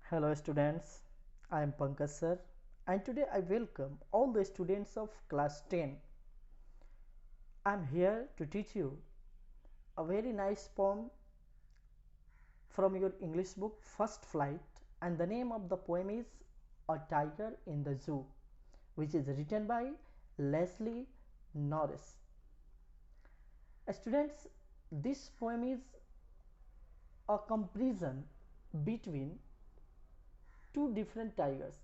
Hello students, I am Pankaj sir and today I welcome all the students of class 10. I am here to teach you a very nice poem from your English book First Flight, and the name of the poem is A Tiger in the Zoo, which is written by Leslie Norris. Students, this poem is a comparison between two different tigers.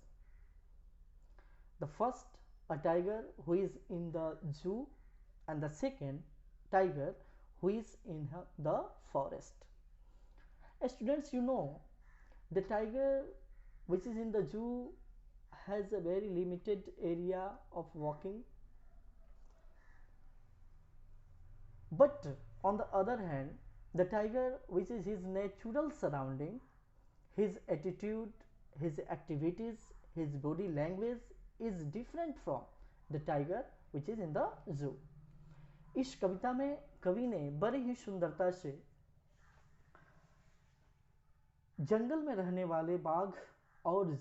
The first, a tiger who is in the zoo, and the second, tiger who is in the forest. Students, you know, the tiger which is in the zoo has a very limited area of walking, but on the other hand, the tiger which is his natural surrounding, his attitude, his activities, his body language is different from the tiger which is in the zoo. इस कविता में कवि ने बड़ी ही सुंदरता से जंगल में रहने वाले बाघ और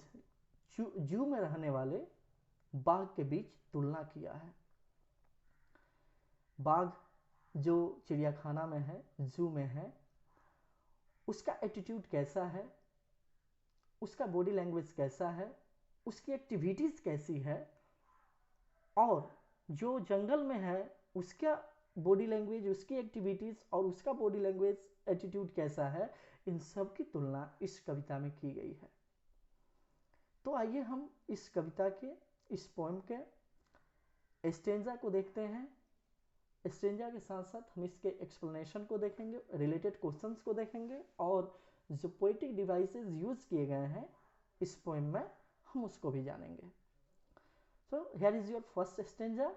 जू में रहने वाले बाघ के बीच तुलना किया है। बाघ जो चिड़ियाखाना में है, जू में है, उसका एटीट्यूड कैसा है, उसका बॉडी लैंग्वेज कैसा है, उसकी एक्टिविटीज कैसी है, और जो जंगल में है उसका बॉडी लैंग्वेज, उसकी एक्टिविटीज और उसका बॉडी लैंग्वेज एटीट्यूड कैसा है, इन सब की तुलना इस कविता में की गई है। तो आइए हम इस कविता के, इस पोएम के स्टेंजा को देखते हैं। स्टेंजा के साथ साथ हम इसके एक्सप्लेनेशन को देखेंगे, रिलेटेड क्वेश्चंस को देखेंगे, और जो पोएटिक डिवाइसेस यूज किए गए हैं इस पोएम में हम उसको भी जानेंगे। So here is your first stanza.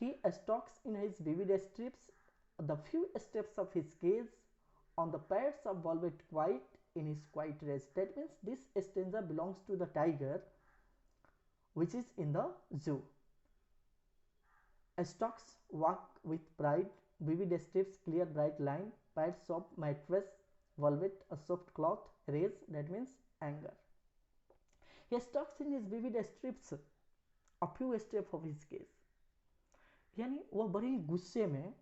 He stalks in his vivid strips the few steps of his cage on the pads of velvet white in his quiet rage. That means this stanza belongs to the tiger which is in the zoo. Stalks walk with pride, vivid strips, clear bright line, pads of mattress, velvet, a soft cloth, rage, that means anger. He stalks in his vivid strips a few steps of his cage. यानी वह बड़ी गुस्से में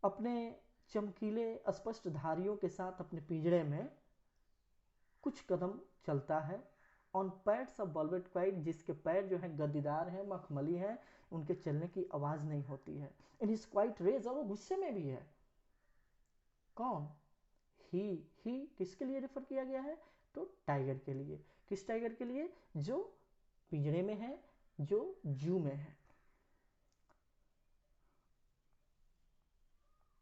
अपने चमकीले स्पष्ट धारियों के साथ अपने पिंजरे में कुछ कदम चलता है। On pads of velvet white, जिसके पैर जो हैं गद्दीदार हैं, मखमली हैं, उनके चलने की आवाज नहीं होती है। इन हिज क्वाइट रेज, और वो गुस्से में भी है। कौन? ही किसके लिए रेफर किया गया है? तो टाइगर के लिए। किस टाइगर के लिए? जो पिंजरे में है, जो जू में है।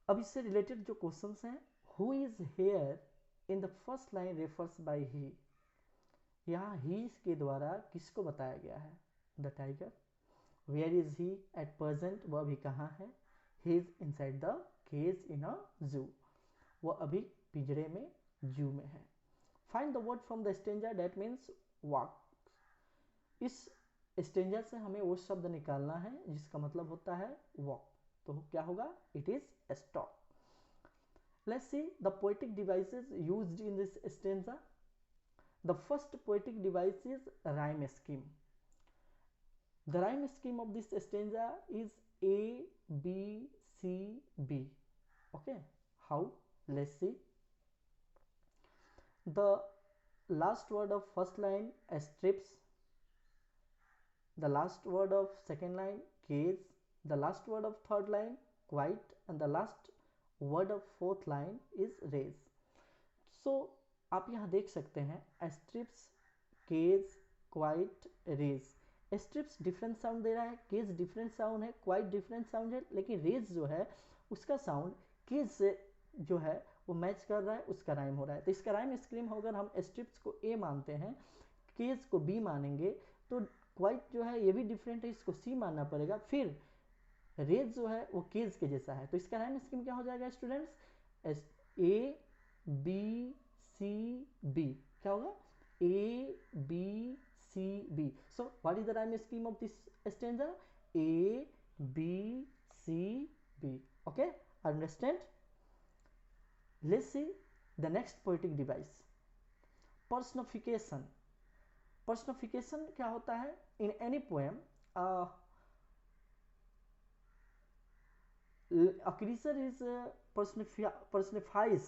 अब इससे रिलेटेड जो क्वेश्चंस हैं, who is here in the first line refers by he. यहाँ ही के द्वारा किसको बताया गया है? The tiger. Where is he at present, वह अभी कहाँ है? He is inside the cage in a zoo, वह अभी पिंजरे में, जू में है। Find the word from the stanza, that means walk. इस स्टेंजा से हमें वो शब्द निकालना है जिसका मतलब होता है वॉक। तो क्या होगा? It is stop. Let's see the poetic devices used in this stanza. The first poetic device is rhyme scheme. The rhyme scheme of this stanza is A B C B. Okay, how? Let's see. The last word of first line strips, the last word of second line cage, the last word of third line quiet, and the last word of fourth line is raise. So आप यहाँ देख सकते हैं strips, cage, quiet, raise. Strips different sound दे रहा है, cage different sound है, quiet different sound है, लेकिन रेज जो है उसका साउंड केज से जो है वो मैच कर रहा है, उसका राइम हो रहा है। तो इसका राइम स्क्रीम अगर हम स्ट्रिप्स को ए मानते हैं, केज को बी मानेंगे, तो क्वाइट जो है ये भी डिफरेंट है, इसको सी मानना पड़ेगा। फिर रेज जो है वो केज के जैसा है, तो इसका राइम स्कीम क्या हो जाएगा students? A B C B. क्या होगा? A B C B. So what is the rhyme scheme of this stanza? A B C B. Okay, understand? Let's see the next poetic device personification. Personification क्या होता है? In any poem a creature is personifies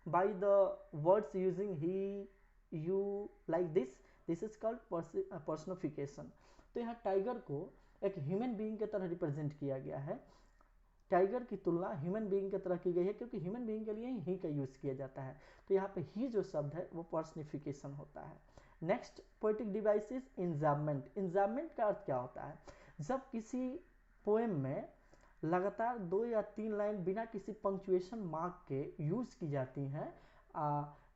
by the words using he, you, like this is called personification। तो यहाँ tiger को एक human being की तरह represent किया गया है। टाइगर की तुलना ह्यूमन बीइंग की तरह की गई है क्योंकि ह्यूमन बीइंग के लिए ही का यूज किया जाता है। तो यहाँ पे ही जो शब्द है वो पर्सनिफिकेशन होता है। Next poetic device is enjambment. Enjambment का अर्थ क्या होता है? जब किसी पोएम में लगातार 2 या 3 लाइन बिना किसी पंक्चुएशन मार्क के यूज की जाती हैं,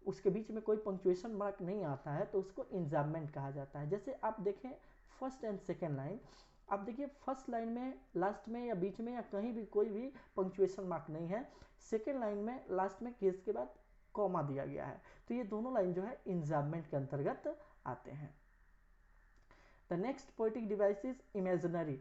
उसके बीच में कोई पंक्चुएशन मार्क नहीं आता है, तो उसको इंजाममेंट कहा जाता है। जैसे आप देखें फर्स्ट एंड सेकेंड लाइन, आप देखिए फर्स्ट लाइन में लास्ट में या बीच में या कहीं भी कोई भी पंक्चुएशन मार्क नहीं है, सेकेंड लाइन में लास्ट में केस के बाद कॉमा दिया गया है, तो ये दोनों लाइन जो है इंजाममेंट के अंतर्गत आते हैं। The next poetic device is imaginary.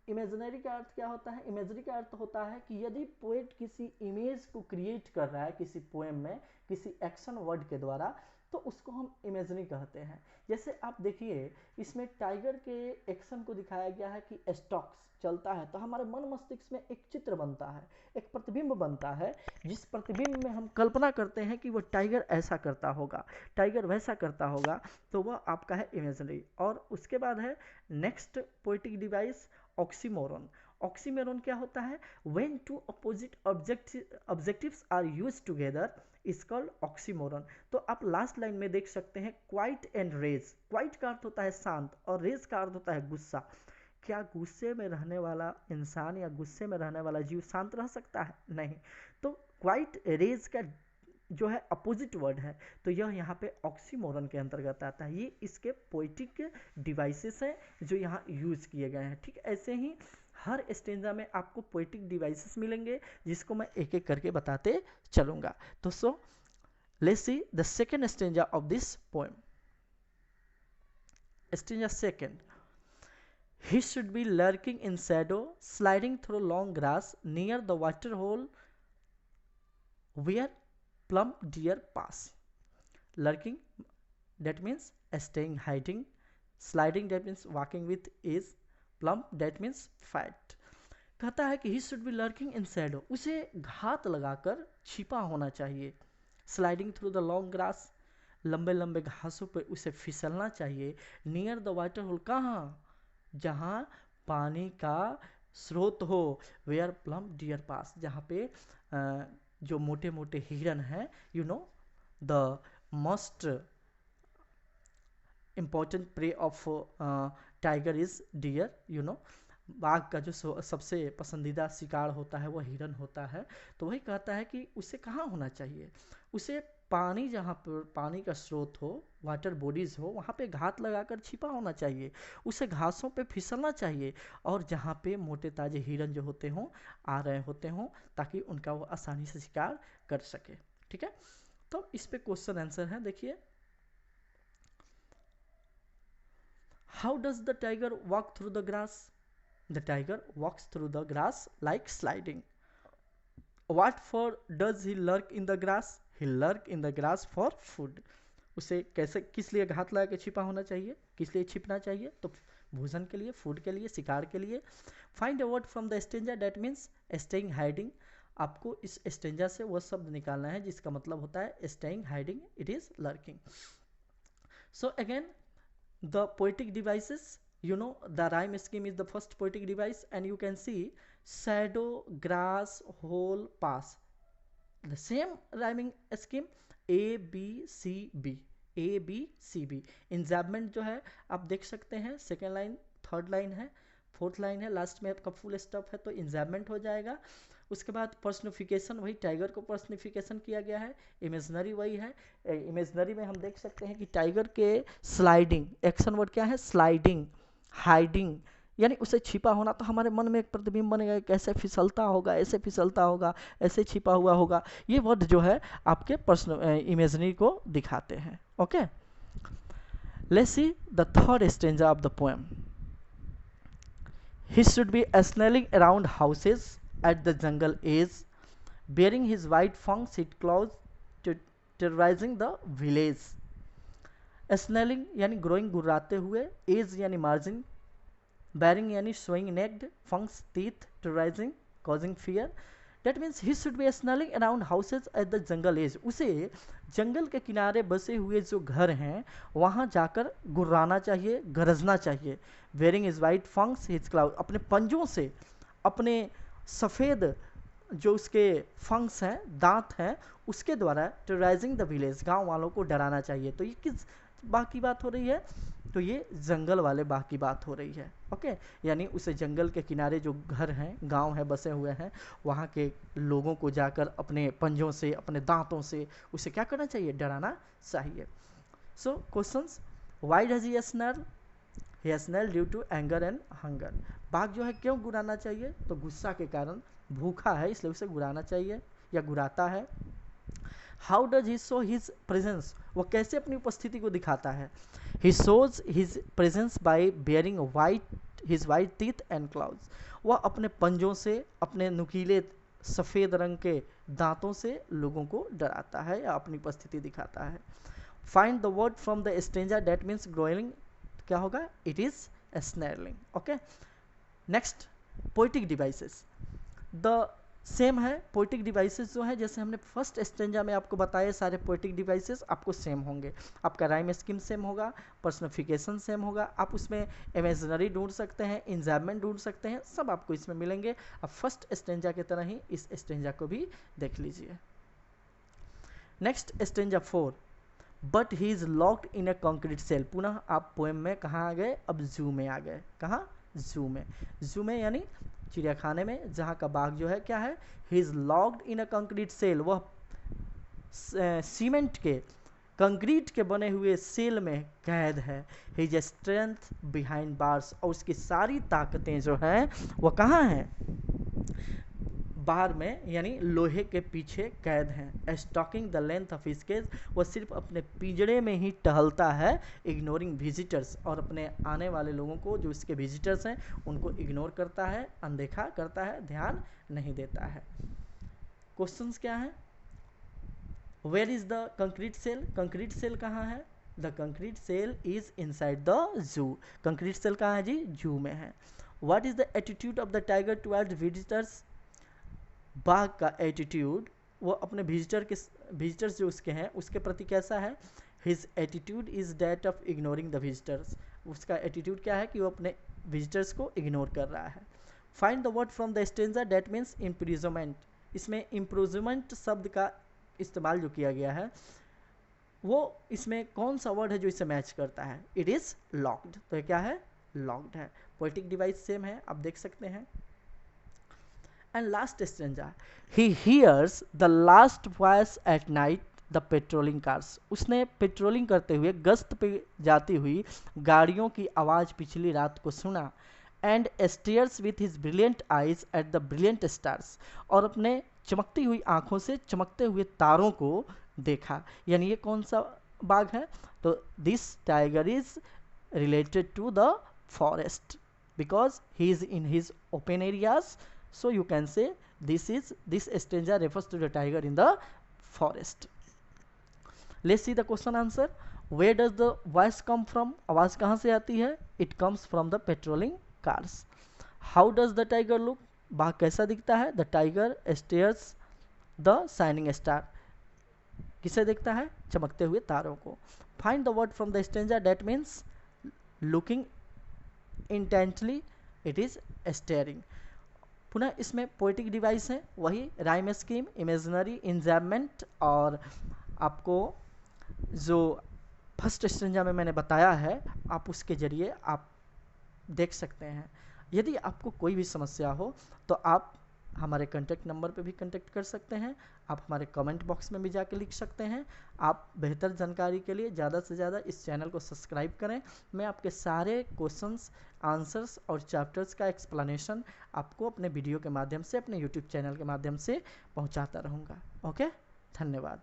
Imaginary का अर्थ क्या होता है? इमेजरी का अर्थ होता है कि यदि पोएट किसी इमेज को क्रिएट कर रहा है किसी पोएम में किसी एक्शन वर्ड के द्वारा, तो उसको हम इमेजरी कहते हैं। जैसे आप देखिए इसमें टाइगर के एक्शन को दिखाया गया है कि स्टॉक्स चलता है, तो हमारे मन मस्तिष्क में एक चित्र बनता है, एक प्रतिबिंब बनता है, जिस प्रतिबिंब में हम कल्पना करते हैं कि वो टाइगर ऐसा करता होगा, टाइगर वैसा करता होगा, तो वह आपका है इमेजरी। और उसके बाद है next poetic device oxymoron. Oxymoron क्या होता है? When two opposite objectives are used together is called oxymoron. तो आप लास्ट लाइन में देख सकते हैं क्वाइट एंड रेज। क्वाइट का अर्थ होता है शांत और रेज का अर्थ होता है गुस्सा। क्या गुस्से में रहने वाला इंसान या गुस्से में रहने वाला जीव शांत रह सकता है? नहीं। तो क्वाइट रेज का जो है अपोजिट वर्ड है, तो यह यहाँ पे ऑक्सीमोरन के अंतर्गत आता है। ये इसके पोएटिक डिवाइसेस हैं जो यहाँ यूज किए गए हैं। ठीक, ऐसे ही हर स्टेंजा में आपको पोएटिक डिवाइसेस मिलेंगे जिसको मैं एक एक करके बताते चलूंगा। तो so let's see the second stanza of this poem. Stanza second, he should be lurking in shadow, sliding through long grass near the water hole where plump deer pass. Lurking, that means staying hiding. Sliding, that means walking with ease. Plump, that means fat. कहता है कि he should be lurking in shadow, उसे घात लगाकर छिपा होना चाहिए। Sliding through the long grass, लंबे लंबे घासों पर उसे फिसलना चाहिए। Near the water hole, कहाँ? जहाँ पानी का स्रोत हो। वेयर प्लम डियर पास, जहाँ पे जो मोटे मोटे हिरन हैं, you know the most important prey of tiger is deer, you know बाघ का जो सबसे पसंदीदा शिकार होता है वह हिरन होता है। तो वही कहता है कि उसे कहाँ होना चाहिए? उसे पानी, जहाँ पर पानी का स्रोत हो, वाटर बॉडीज हो, वहाँ पे घात लगाकर छिपा होना चाहिए। उसे घासों पे फिसलना चाहिए और जहाँ पे मोटे ताजे हिरन जो होते हों आ रहे होते हों, ताकि उनका वो आसानी से शिकार कर सके। ठीक है, तो इस पे क्वेश्चन आंसर है। देखिए, how does the tiger walk through the grass? The tiger walks through the grass like sliding. What for does he lurk in the grass? He lurk in the grass for food. उसे कैसे, किस लिए घात लगा के छिपा होना चाहिए? किस लिए छिपना चाहिए? तो भोजन के लिए, फूड के लिए, शिकार के लिए। Find a word from the stanza that means staying hiding. आपको इस स्टेंजा से वह शब्द निकालना है जिसका मतलब होता है staying hiding, it is lurking. So again the poetic devices, you know the rhyme scheme is the first poetic device, and you can see shadow, grass, hole, pass. The same rhyming scheme A B C B, A B C B। इंजाममेंट जो है आप देख सकते हैं, second line, third line है, fourth line है, last में आपका फुल स्टॉप है, तो इंजाममेंट हो जाएगा। उसके बाद पर्सनिफिकेशन, वही टाइगर को पर्सनिफिकेशन किया गया है। इमेजनरी वही है। इमेजनरी में हम देख सकते हैं कि टाइगर के स्लाइडिंग, एक्शन वर्ड क्या है? स्लाइडिंग, हाइडिंग, यानी उसे छिपा होना। तो हमारे मन में एक प्रतिबिंब बनेगा, कैसे फिसलता होगा, ऐसे फिसलता होगा, ऐसे छिपा हुआ होगा। ये वर्ड जो है आपके पर्सनल इमेजनरी को दिखाते हैं। Okay, let's see the third stanza of the poem. He should be snarling around houses at the jungle edge, bearing his white fangs it claws terrorising the village. Snarling यानी growling गुर्राते हुए, edge यानी margin, baring यानी showing naked, fangs teeth, terrorising causing fear. That means he should be snarling around houses at the jungle edge. उसे जंगल के किनारे बसे हुए जो घर हैं वहाँ जाकर गुर्राना चाहिए, गरजना चाहिए। Wearing is white फंक्स his cloud, अपने पंजों से, अपने सफ़ेद जो उसके फंक्स हैं, दांत हैं, उसके द्वारा टेरराइजिंग द विलेज, गांव वालों को डराना चाहिए। तो ये किस बाघ की बात हो रही है? तो ये जंगल वाले बाघ की बात हो रही है। ओके, यानी उसे जंगल के किनारे जो घर हैं, गांव है, बसे हुए हैं, वहाँ के लोगों को जाकर अपने पंजों से, अपने दांतों से उसे क्या करना चाहिए? डराना चाहिए। So questions, why does he snarl? He snarl due to anger and hunger. बाघ जो है क्यों गुराना चाहिए? तो गुस्सा के कारण, भूखा है इसलिए उसे गुराना चाहिए या गुराता है। How does he show his presence? वो कैसे अपनी उपस्थिति को दिखाता है? He shows his presence by baring his white teeth and claws. वह अपने पंजों से, अपने नुकीले सफ़ेद रंग के दांतों से लोगों को डराता है या अपनी उपस्थिति दिखाता है। Find the word from the stanza, that means growling, क्या होगा? It is snarling. Okay, next, poetic devices. The same है पोइटिक डिवाइसेस जो है, जैसे हमने फर्स्ट स्टेंजा में आपको बताए सारे पोइटिक डिवाइसेस आपको सेम होंगे। आपका राइम स्कीम सेम होगा, पर्सनिफिकेशन सेम होगा, आप उसमें इमेजिनरी ढूंढ सकते हैं, इंजैबमेंट ढूंढ सकते हैं, सब आपको इसमें मिलेंगे। अब फर्स्ट स्टेंजा की तरह ही इस स्टेंजा को भी देख लीजिए। Next stanza 4, but he is locked in a concrete cell. पुनः आप पोएम में कहाँ आ गए? अब जू में आ गए। कहाँ? जू में। जू में यानी चिड़ियाखाने में, जहाँ का बाघ जो है क्या है? He is locked in a concrete cell, वह सीमेंट के, कंक्रीट के बने हुए सेल में कैद है। हिज स्ट्रेंथ बिहाइंड बार्स, और उसकी सारी ताकतें जो हैं वह कहाँ हैं? बाहर में, यानी लोहे के पीछे कैद हैं। Stalking the length of his cage, वह सिर्फ अपने पिंजड़े में ही टहलता है। इग्नोरिंग विजिटर्स, और अपने आने वाले लोगों को, जो इसके विजिटर्स हैं, उनको इग्नोर करता है, अनदेखा करता है, ध्यान नहीं देता है। क्वेश्चंस क्या है? Where is the concrete cell? Concrete cell कहाँ है? The concrete cell is inside the zoo. Concrete cell कहाँ है जी? जू में है। What is the attitude of the tiger towards visitors? बाघ का एटीट्यूड, वो अपने विजिटर्स जो उसके हैं उसके प्रति कैसा है? His attitude is that of ignoring the visitors. उसका एटीट्यूड क्या है? कि वो अपने विजिटर्स को इग्नोर कर रहा है। Find the word from the stanza, that means imprisonment. इसमें इम्प्रिजमेंट शब्द का इस्तेमाल जो किया गया है, वो इसमें कौन सा वर्ड है जो इसे मैच करता है? It is locked. तो ये क्या है? लॉक्ड है। पोएटिक डिवाइस सेम है, आप देख सकते हैं। And last stanza, he hears the last voice at night the patrolling cars। उसने पेट्रोलिंग करते हुए, गश्त पे जाती हुई गाड़ियों की आवाज़ पिछली रात को सुना। and stares with his brilliant eyes at the brilliant stars, और अपने चमकती हुई आंखों से चमकते हुए तारों को देखा। यानी ये कौन सा बाघ है? तो this tiger is related to the forest because he is in his open areas, so you can say this stanza refers to the tiger in the forest. Let's see the question answer. Where does the voice come from? आवाज कहाँ से आती है? It comes from the patrolling cars. How does the tiger look? बाघ कैसा दिखता है? The tiger stares the shining star. किसे देखता है? चमकते हुए तारों को। Find the word from the stanza, that means looking intently, it is staring. पुनः इसमें पोएटिक डिवाइस है, वही राइम स्कीम, इमेजिनरी, इंजैबमेंट, और आपको जो फर्स्ट स्टेंजा में मैंने बताया है, आप उसके जरिए आप देख सकते हैं। यदि आपको कोई भी समस्या हो तो आप हमारे कॉन्टैक्ट नंबर पे भी कॉन्टैक्ट कर सकते हैं, आप हमारे कमेंट बॉक्स में भी जाके लिख सकते हैं। आप बेहतर जानकारी के लिए ज़्यादा से ज़्यादा इस चैनल को सब्सक्राइब करें। मैं आपके सारे क्वेश्चंस, आंसर्स और चैप्टर्स का एक्सप्लेनेशन आपको अपने वीडियो के माध्यम से, अपने यूट्यूब चैनल के माध्यम से पहुंचाता रहूँगा। ओके, धन्यवाद।